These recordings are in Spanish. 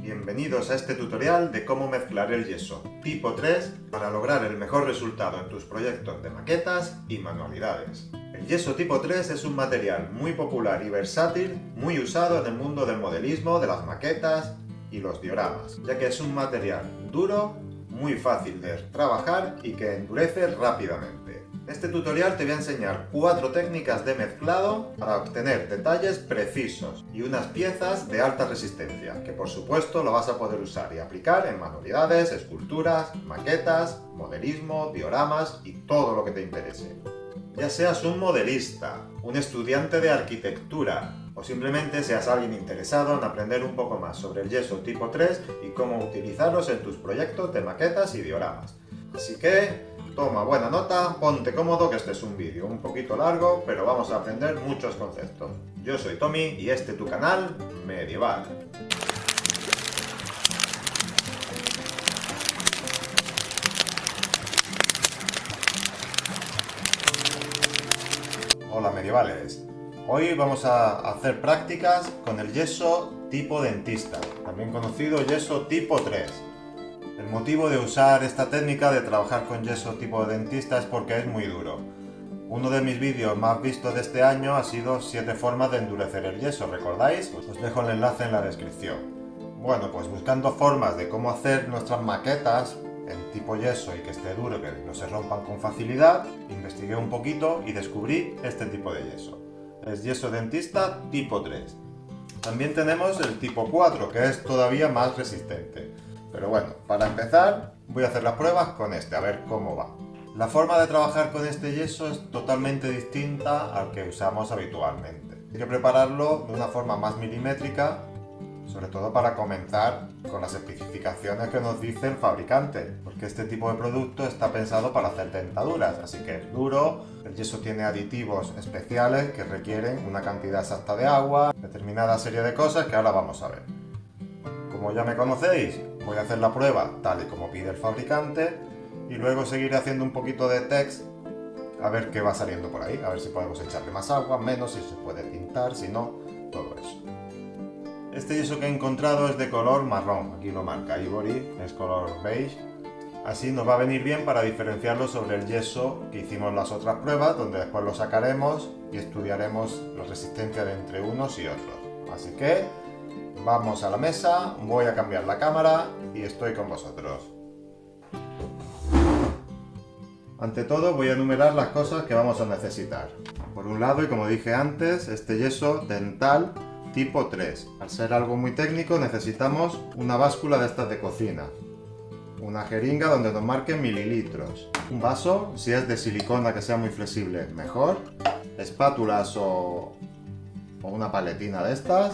Bienvenidos a este tutorial de cómo mezclar el yeso tipo 3 para lograr el mejor resultado en tus proyectos de maquetas y manualidades. El yeso tipo 3 es un material muy popular y versátil, muy usado en el mundo del modelismo, de las maquetas y los dioramas, ya que es un material duro, muy fácil de trabajar y que endurece rápidamente. En este tutorial te voy a enseñar 4 técnicas de mezclado para obtener detalles precisos y unas piezas de alta resistencia, que por supuesto lo vas a poder usar y aplicar en manualidades, esculturas, maquetas, modelismo, dioramas y todo lo que te interese. Ya seas un modelista, un estudiante de arquitectura o simplemente seas alguien interesado en aprender un poco más sobre el yeso tipo 3 y cómo utilizarlos en tus proyectos de maquetas y dioramas. Así que toma buena nota, ponte cómodo que este es un vídeo un poquito largo, pero vamos a aprender muchos conceptos. Yo soy Tommy y este es tu canal Medieval. Hola medievales, hoy vamos a hacer prácticas con el yeso tipo dentista, también conocido yeso tipo 3. El motivo de usar esta técnica de trabajar con yeso tipo dentista es porque es muy duro. Uno de mis vídeos más vistos de este año ha sido 7 formas de endurecer el yeso, ¿recordáis? Os dejo el enlace en la descripción. Bueno, pues buscando formas de cómo hacer nuestras maquetas en tipo yeso y que esté duro, que no se rompan con facilidad, investigué un poquito y descubrí este tipo de yeso. Es yeso dentista tipo 3. También tenemos el tipo 4, que es todavía más resistente. Pero bueno, para empezar voy a hacer las pruebas con este, a ver cómo va. La forma de trabajar con este yeso es totalmente distinta al que usamos habitualmente. Hay que prepararlo de una forma más milimétrica, sobre todo para comenzar con las especificaciones que nos dice el fabricante, porque este tipo de producto está pensado para hacer dentaduras, así que es duro, el yeso tiene aditivos especiales que requieren una cantidad exacta de agua, determinada serie de cosas que ahora vamos a ver. Como ya me conocéis, voy a hacer la prueba tal y como pide el fabricante y luego seguiré haciendo un poquito de test a ver qué va saliendo por ahí, a ver si podemos echarle más agua, menos, si se puede tintar, si no, todo eso. Este yeso que he encontrado es de color marrón, aquí lo marca Ivory, es color beige. Así nos va a venir bien para diferenciarlo sobre el yeso que hicimos en las otras pruebas, donde después lo sacaremos y estudiaremos la resistencia de entre unos y otros. Así que vamos a la mesa, voy a cambiar la cámara y estoy con vosotros. Ante todo voy a enumerar las cosas que vamos a necesitar. Por un lado, y como dije antes, este yeso dental tipo 3. Al ser algo muy técnico necesitamos una báscula de estas de cocina, una jeringa donde nos marquen mililitros, un vaso, si es de silicona que sea muy flexible, mejor, espátulas o una paletina de estas,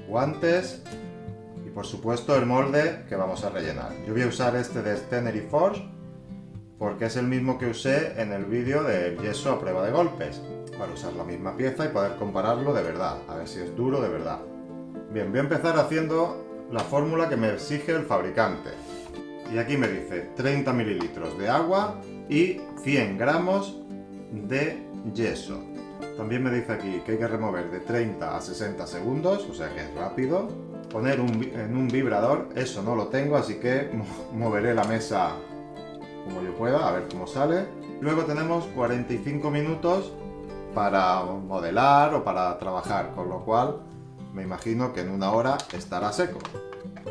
guantes y por supuesto el molde que vamos a rellenar. Yo voy a usar este de Stener & Force porque es el mismo que usé en el vídeo del yeso a prueba de golpes, para usar la misma pieza y poder compararlo de verdad, a ver si es duro de verdad. Bien, voy a empezar haciendo la fórmula que me exige el fabricante. Y aquí me dice 30 mililitros de agua y 100 gramos de yeso. También me dice aquí que hay que remover de 30 a 60 segundos, o sea que es rápido. Poner en un vibrador, eso no lo tengo, así que moveré la mesa como yo pueda, a ver cómo sale. Luego tenemos 45 minutos para modelar o para trabajar, con lo cual me imagino que en una hora estará seco.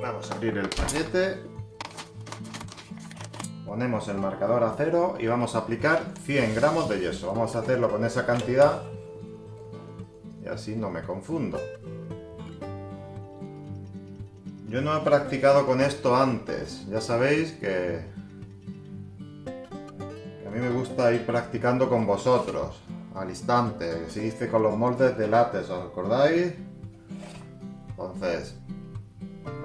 Vamos a abrir el paquete, ponemos el marcador a 0 y vamos a aplicar 100 gramos de yeso. Vamos a hacerlo con esa cantidad y así no me confundo. Yo no he practicado con esto antes, ya sabéis que a mí me gusta ir practicando con vosotros al instante, se hice con los moldes de látex, ¿os acordáis? Entonces,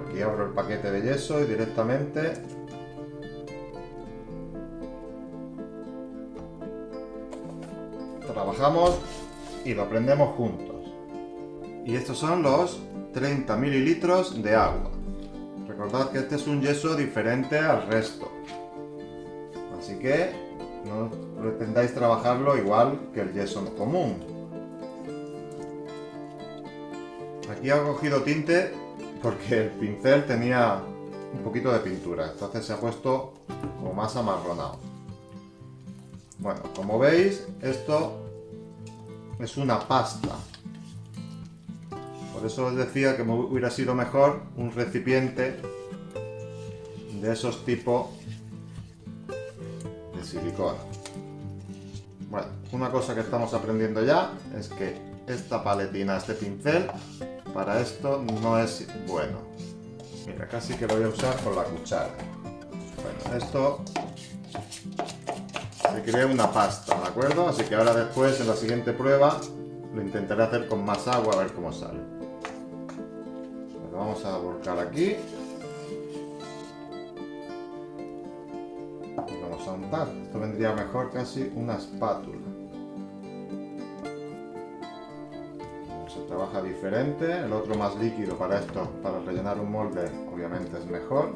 aquí abro el paquete de yeso y directamente trabajamos y lo prendemos juntos. Y estos son los 30 mililitros de agua. Recordad que este es un yeso diferente al resto, así que no pretendáis trabajarlo igual que el yeso común. Aquí he cogido tinte porque el pincel tenía un poquito de pintura, entonces se ha puesto como más amarronado. Bueno, como veis, esto es una pasta. Por eso os decía que me hubiera sido mejor un recipiente de esos tipos de silicona. Bueno, una cosa que estamos aprendiendo ya es que esta paletina, este pincel, para esto no es bueno. Mira, casi que lo voy a usar con la cuchara. Bueno, esto se crea una pasta, ¿de acuerdo? Así que ahora después, en la siguiente prueba, lo intentaré hacer con más agua a ver cómo sale. Lo vamos a volcar aquí. Y vamos a untar. Esto vendría mejor casi una espátula. Se trabaja diferente, el otro más líquido para esto, para rellenar un molde, obviamente es mejor.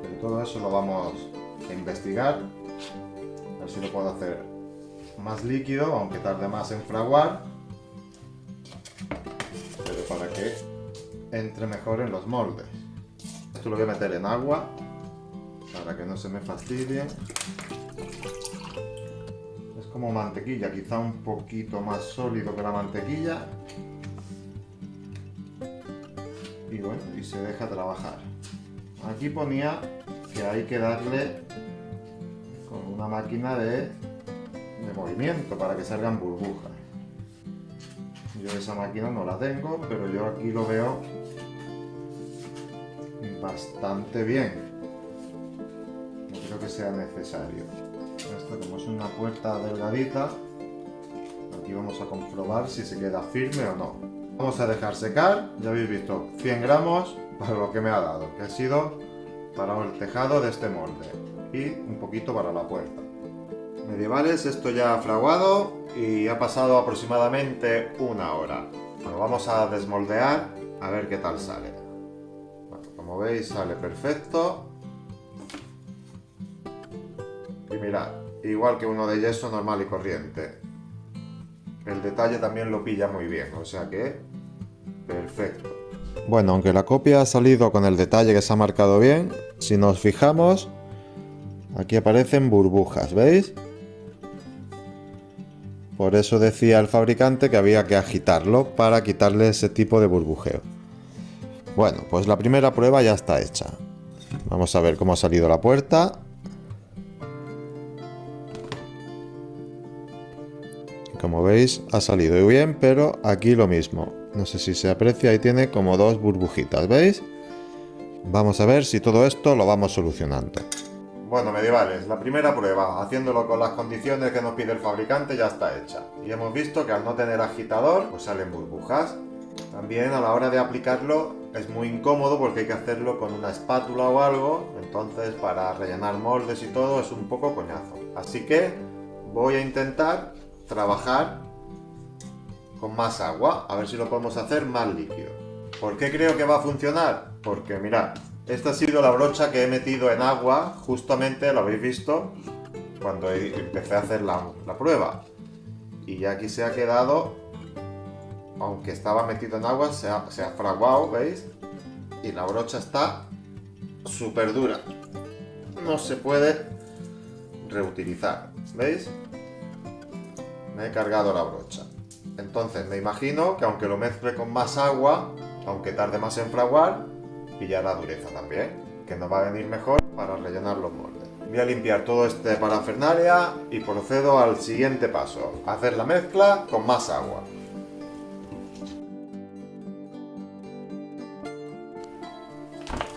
Pero todo eso lo vamos a investigar, a ver si lo puedo hacer más líquido, aunque tarde más en fraguar, pero para que entre mejor en los moldes. Esto lo voy a meter en agua, para que no se me fastidie. Es como mantequilla, quizá un poquito más sólido que la mantequilla. Y bueno, y se deja trabajar. Aquí ponía que hay que darle con una máquina de movimiento para que salgan burbujas. Yo esa máquina no la tengo, pero yo aquí lo veo bastante bien. No creo que sea necesario. Esto, como es una puerta delgadita, aquí vamos a comprobar si se queda firme o no. Vamos a dejar secar, ya habéis visto, 100 gramos para lo que me ha dado, que ha sido para el tejado de este molde y un poquito para la puerta. Medievales, esto ya ha fraguado y ha pasado aproximadamente una hora. Bueno, vamos a desmoldear a ver qué tal sale. Bueno, como veis sale perfecto. Y mirad, igual que uno de yeso normal y corriente. El detalle también lo pilla muy bien, o sea que perfecto. Bueno, aunque la copia ha salido con el detalle que se ha marcado bien, si nos fijamos, aquí aparecen burbujas, ¿veis? Por eso decía el fabricante que había que agitarlo para quitarle ese tipo de burbujeo. Bueno, pues la primera prueba ya está hecha. Vamos a ver cómo ha salido la puerta. Como veis ha salido bien, pero aquí lo mismo. No sé si se aprecia, ahí tiene como dos burbujitas, ¿veis? Vamos a ver si todo esto lo vamos solucionando. Bueno, medievales, la primera prueba, haciéndolo con las condiciones que nos pide el fabricante, ya está hecha. Y hemos visto que al no tener agitador, pues salen burbujas. También a la hora de aplicarlo es muy incómodo porque hay que hacerlo con una espátula o algo, entonces para rellenar moldes y todo es un poco coñazo. Así que voy a intentar trabajar con más agua, a ver si lo podemos hacer más líquido. ¿Por qué creo que va a funcionar? Porque mirad, esta ha sido la brocha que he metido en agua, justamente lo habéis visto cuando empecé a hacer la prueba. Y ya aquí se ha quedado, aunque estaba metido en agua, se ha fraguado, ¿veis? Y la brocha está súper dura. No se puede reutilizar, ¿veis? Me he cargado la brocha. Entonces me imagino que aunque lo mezcle con más agua, aunque tarde más en fraguar, pillará dureza también, que nos va a venir mejor para rellenar los moldes. Voy a limpiar todo este parafernalia y procedo al siguiente paso, hacer la mezcla con más agua.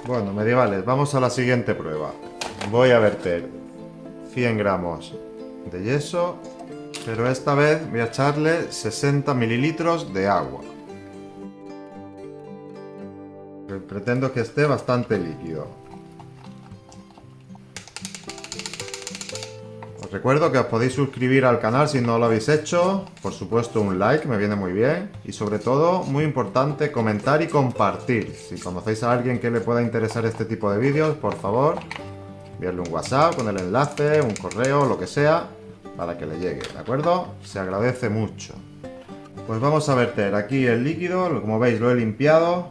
Bueno, medievales, vamos a la siguiente prueba. Voy a verter 100 gramos de yeso, pero esta vez voy a echarle 60 mililitros de agua. Pretendo que esté bastante líquido. Os recuerdo que os podéis suscribir al canal si no lo habéis hecho. Por supuesto, un like me viene muy bien. Y sobre todo, muy importante, comentar y compartir. Si conocéis a alguien que le pueda interesar este tipo de vídeos, por favor, enviarle un WhatsApp con el enlace, un correo, lo que sea, para que le llegue, ¿de acuerdo? Se agradece mucho. Pues vamos a verter aquí el líquido, como veis lo he limpiado,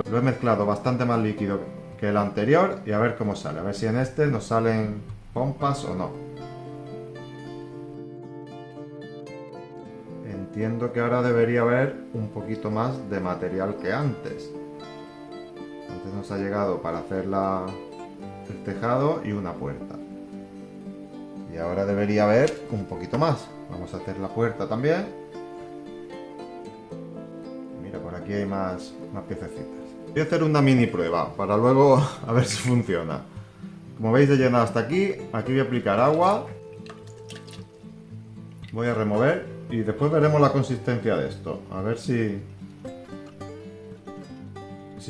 lo he mezclado bastante más líquido que el anterior y a ver cómo sale, a ver si en este nos salen pompas o no. Entiendo que ahora debería haber un poquito más de material que antes. Antes nos ha llegado para hacer el tejado y una puerta. Y ahora debería haber un poquito más. Vamos a hacer la puerta también. Mira, por aquí hay más piececitas. Voy a hacer una mini prueba para luego a ver si funciona. Como veis he llenado hasta aquí. Aquí voy a aplicar agua. Voy a remover y después veremos la consistencia de esto. A ver si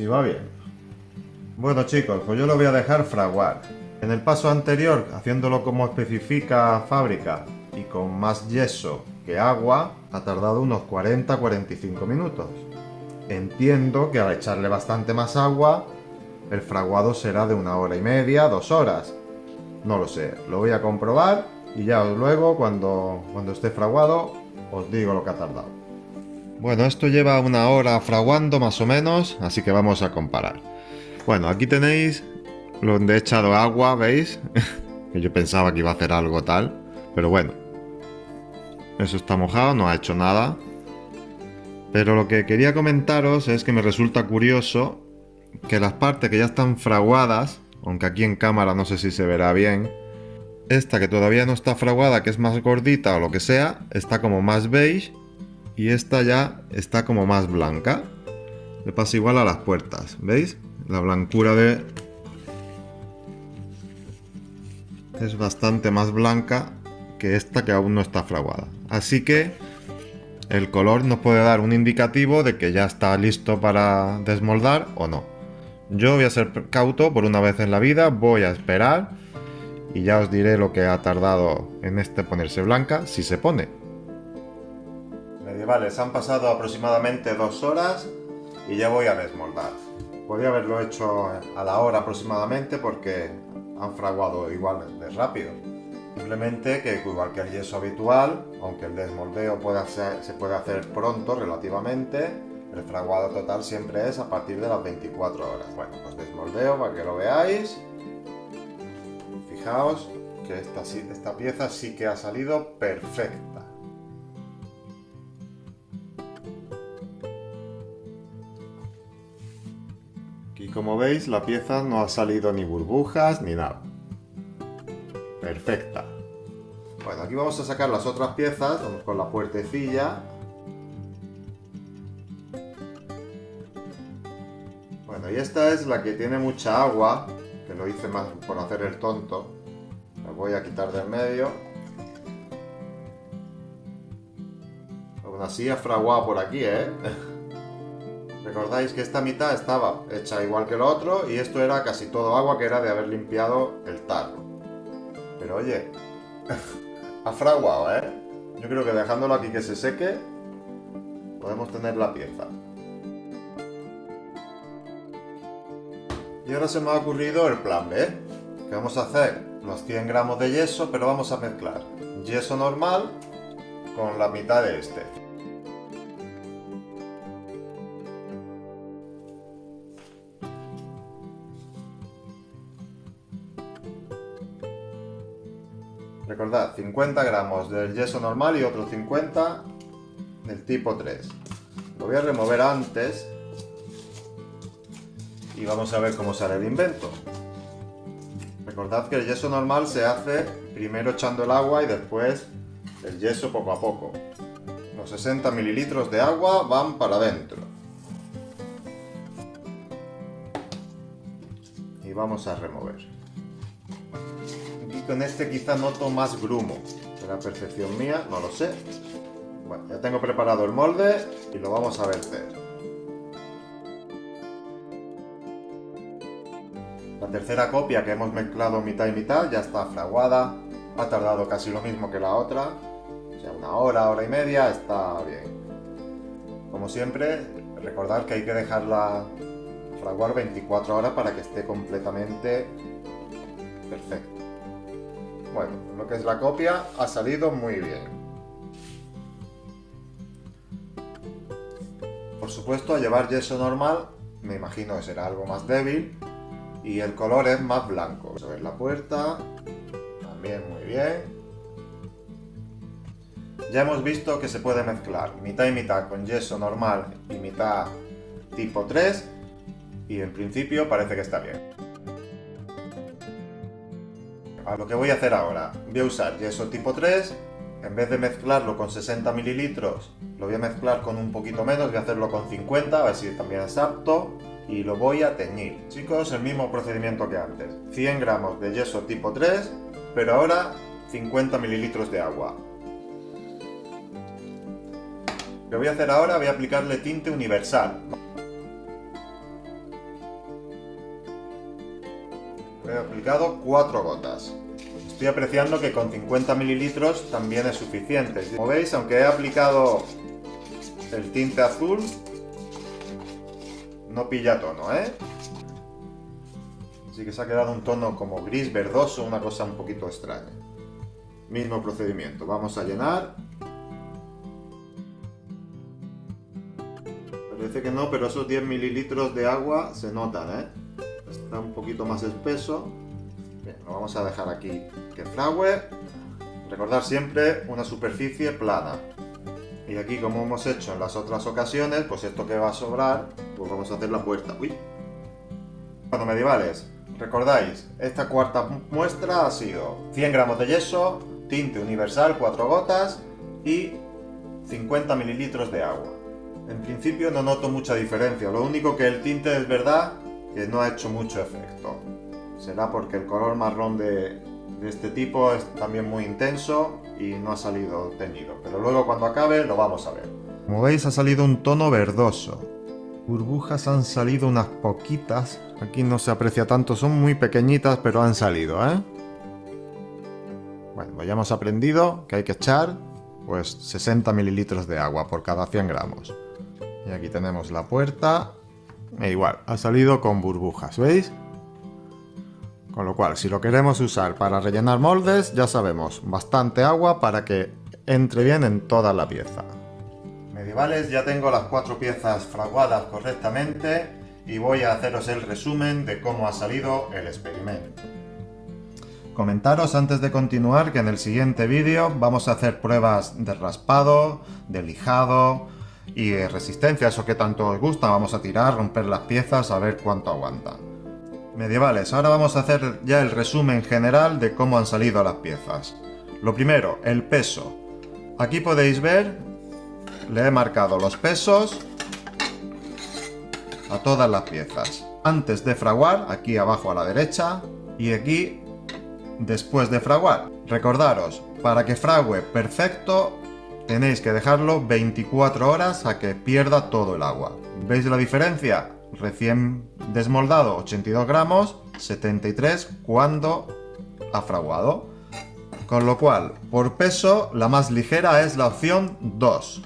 va bien. Bueno chicos, pues yo lo voy a dejar fraguar. En el paso anterior, haciéndolo como especifica fábrica y con más yeso que agua, ha tardado unos 40-45 minutos. Entiendo que al echarle bastante más agua, el fraguado será de 1 hora y media, 2 horas. No lo sé, lo voy a comprobar y ya luego, cuando esté fraguado, os digo lo que ha tardado. Bueno, esto lleva 1 hora fraguando más o menos, así que vamos a comparar. Bueno, aquí tenéis donde he echado agua, ¿veis? Que yo pensaba que iba a hacer algo tal, pero bueno. Eso está mojado, no ha hecho nada. Pero lo que quería comentaros es que me resulta curioso que las partes que ya están fraguadas, aunque aquí en cámara no sé si se verá bien, esta que todavía no está fraguada, que es más gordita o lo que sea, está como más beige y esta ya está como más blanca. Le pasa igual a las puertas, ¿veis? La blancura es bastante más blanca que esta que aún no está fraguada. Así que el color nos puede dar un indicativo de que ya está listo para desmoldar o no. Yo voy a ser cauto por una vez en la vida, voy a esperar y ya os diré lo que ha tardado en este ponerse blanca, si se pone. Medievales, han pasado aproximadamente 2 horas y ya voy a desmoldar. Podría haberlo hecho a la hora aproximadamente porque han fraguado igual de rápido. Simplemente que igual que el yeso habitual, aunque el desmoldeo se puede hacer pronto relativamente, el fraguado total siempre es a partir de las 24 horas. Bueno, pues desmoldeo para que lo veáis. Fijaos que esta pieza sí que ha salido perfecta. Aquí como veis la pieza no ha salido ni burbujas ni nada. Perfecta. Bueno, aquí vamos a sacar las otras piezas, vamos con la puertecilla. Bueno, y esta es la que tiene mucha agua, que lo hice más por hacer el tonto. La voy a quitar del medio. Aún así ha fraguado por aquí, ¿eh? Recordáis que esta mitad estaba hecha igual que lo otro y esto era casi todo agua que era de haber limpiado el tarro. Pero oye, ha fraguado, ¿eh? Yo creo que dejándolo aquí que se seque, podemos tener la pieza. Y ahora se me ha ocurrido el plan B, que vamos a hacer los 100 gramos de yeso, pero vamos a mezclar yeso normal con la mitad de este. Recordad, 50 gramos del yeso normal y otros 50 del tipo 3. Lo voy a remover antes y vamos a ver cómo sale el invento. Recordad que el yeso normal se hace primero echando el agua y después el yeso poco a poco. Los 60 mililitros de agua van para adentro. Y vamos a remover. Aquí con este quizá noto más grumo. ¿Será percepción mía? No lo sé. Bueno, ya tengo preparado el molde y lo vamos a verter. La tercera copia que hemos mezclado mitad y mitad ya está fraguada. Ha tardado casi lo mismo que la otra. O sea, 1 hora, hora y media, está bien. Como siempre, recordad que hay que dejarla fraguar 24 horas para que esté completamente perfecta. Bueno, lo que es la copia ha salido muy bien. supuesto, al llevar yeso normal, me imagino que será algo más débil y el color es más blanco. Eso es la puerta, también muy bien. Ya hemos visto que se puede mezclar mitad y mitad con yeso normal y mitad tipo 3 y en principio parece que está bien. A lo que voy a hacer ahora, voy a usar yeso tipo 3, en vez de mezclarlo con 60 mililitros, lo voy a mezclar con un poquito menos, voy a hacerlo con 50, a ver si también es apto, y lo voy a teñir. Chicos, el mismo procedimiento que antes, 100 gramos de yeso tipo 3, pero ahora 50 mililitros de agua. Lo que voy a hacer ahora, voy a aplicarle tinte universal. He aplicado 4 gotas. Estoy apreciando que con 50 mililitros también es suficiente. Como veis, aunque he aplicado el tinte azul, no pilla tono, ¿eh? Así que se ha quedado un tono como gris verdoso, una cosa un poquito extraña. Mismo procedimiento, vamos a llenar. Parece que no, pero esos 10 mililitros de agua se notan, ¿eh? Está un poquito más espeso. Bien, lo vamos a dejar aquí que fragüe. Recordar siempre una superficie plana. Y aquí, como hemos hecho en las otras ocasiones, pues esto que va a sobrar, pues vamos a hacer la puerta. ¡Uy! Bueno, medievales, recordáis, esta cuarta muestra ha sido 100 gramos de yeso, tinte universal 4 gotas y 50 mililitros de agua. En principio no noto mucha diferencia, lo único que el tinte es verdad que no ha hecho mucho efecto. Será porque el color marrón de este tipo es también muy intenso y no ha salido teñido, pero luego cuando acabe lo vamos a ver. Como veis, ha salido un tono verdoso. Burbujas han salido unas poquitas, aquí no se aprecia tanto, son muy pequeñitas, pero han salido, ¿eh? Bueno, pues ya hemos aprendido que hay que echar pues 60 mililitros de agua por cada 100 gramos. Y aquí tenemos la puerta, e igual, ha salido con burbujas, ¿veis? Con lo cual, si lo queremos usar para rellenar moldes, ya sabemos, bastante agua para que entre bien en toda la pieza. Medievales, ya tengo las 4 piezas fraguadas correctamente y voy a haceros el resumen de cómo ha salido el experimento. Comentaros antes de continuar que en el siguiente vídeo vamos a hacer pruebas de raspado, de lijado y de resistencia, eso que tanto os gusta. Vamos a tirar, romper las piezas, a ver cuánto aguanta. Medievales, ahora vamos a hacer ya el resumen general de cómo han salido las piezas. Lo primero, el peso. Aquí podéis ver, le he marcado los pesos a todas las piezas. Antes de fraguar, aquí abajo a la derecha, y aquí después de fraguar. Recordaros, para que frague perfecto, tenéis que dejarlo 24 horas a que pierda todo el agua. ¿Veis la diferencia? Recién desmoldado 82 gramos, 73 cuando ha fraguado. Con lo cual, por peso, la más ligera es la opción 2.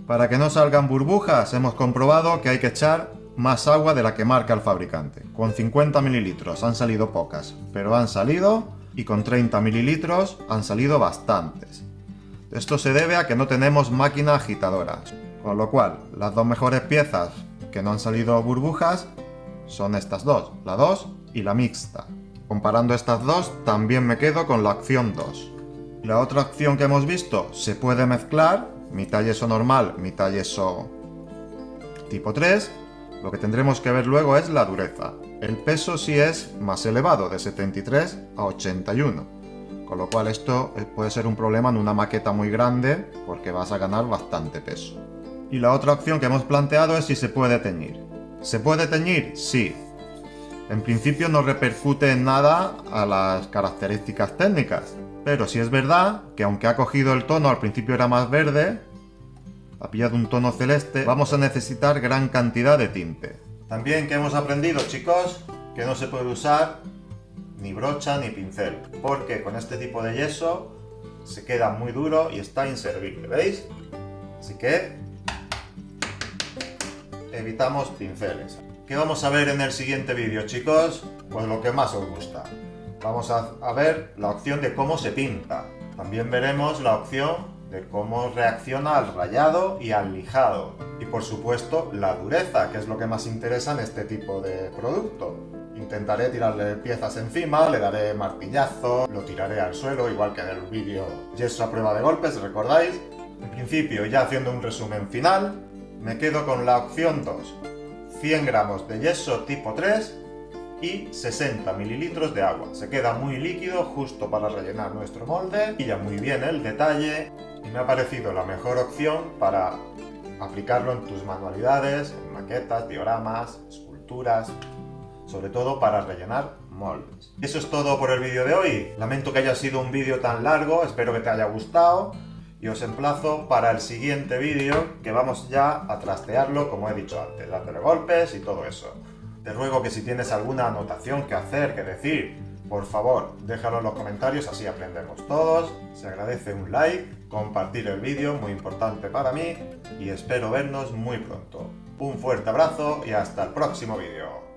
Para que no salgan burbujas, hemos comprobado que hay que echar más agua de la que marca el fabricante. Con 50 mililitros han salido pocas, pero han salido, y con 30 mililitros han salido bastantes. Esto se debe a que no tenemos máquina agitadora, con lo cual las dos mejores piezas que no han salido burbujas son estas dos, la 2 y la mixta. Comparando estas dos, también me quedo con la opción 2. La otra opción que hemos visto, se puede mezclar, mitad yeso normal, mitad yeso tipo 3. Lo que tendremos que ver luego es la dureza. El peso sí es más elevado, de 73 a 81. Con lo cual esto puede ser un problema en una maqueta muy grande porque vas a ganar bastante peso. Y la otra opción que hemos planteado es si se puede teñir. ¿Se puede teñir? Sí. En principio no repercute en nada a las características técnicas. Pero sí es verdad que aunque ha cogido el tono, al principio era más verde, ha pillado un tono celeste, vamos a necesitar gran cantidad de tinte. También que hemos aprendido, chicos, que no se puede usar ni brocha ni pincel, porque con este tipo de yeso se queda muy duro y está inservible, ¿veis? Así que evitamos pinceles. ¿Qué vamos a ver en el siguiente vídeo, chicos? Pues lo que más os gusta. Vamos a ver la opción de cómo se pinta. También veremos la opción de cómo reacciona al rayado y al lijado. Y por supuesto la dureza, que es lo que más interesa en este tipo de producto. Intentaré tirarle piezas encima, le daré martillazo, lo tiraré al suelo, igual que en el vídeo yeso a prueba de golpes, ¿recordáis? En principio, ya haciendo un resumen final, me quedo con la opción 2. 100 gramos de yeso tipo 3 y 60 mililitros de agua. Se queda muy líquido, justo para rellenar nuestro molde, y ya muy bien el detalle, y me ha parecido la mejor opción para aplicarlo en tus manualidades, en maquetas, dioramas, esculturas, sobre todo para rellenar moldes. Eso es todo por el vídeo de hoy. Lamento que haya sido un vídeo tan largo, espero que te haya gustado y os emplazo para el siguiente vídeo, que vamos ya a trastearlo como he dicho antes, dándole golpes y todo eso. Te ruego que si tienes alguna anotación que hacer, que decir, por favor, déjalo en los comentarios, así aprendemos todos. Se agradece un like, compartir el vídeo, muy importante para mí, y espero vernos muy pronto. Un fuerte abrazo y hasta el próximo vídeo.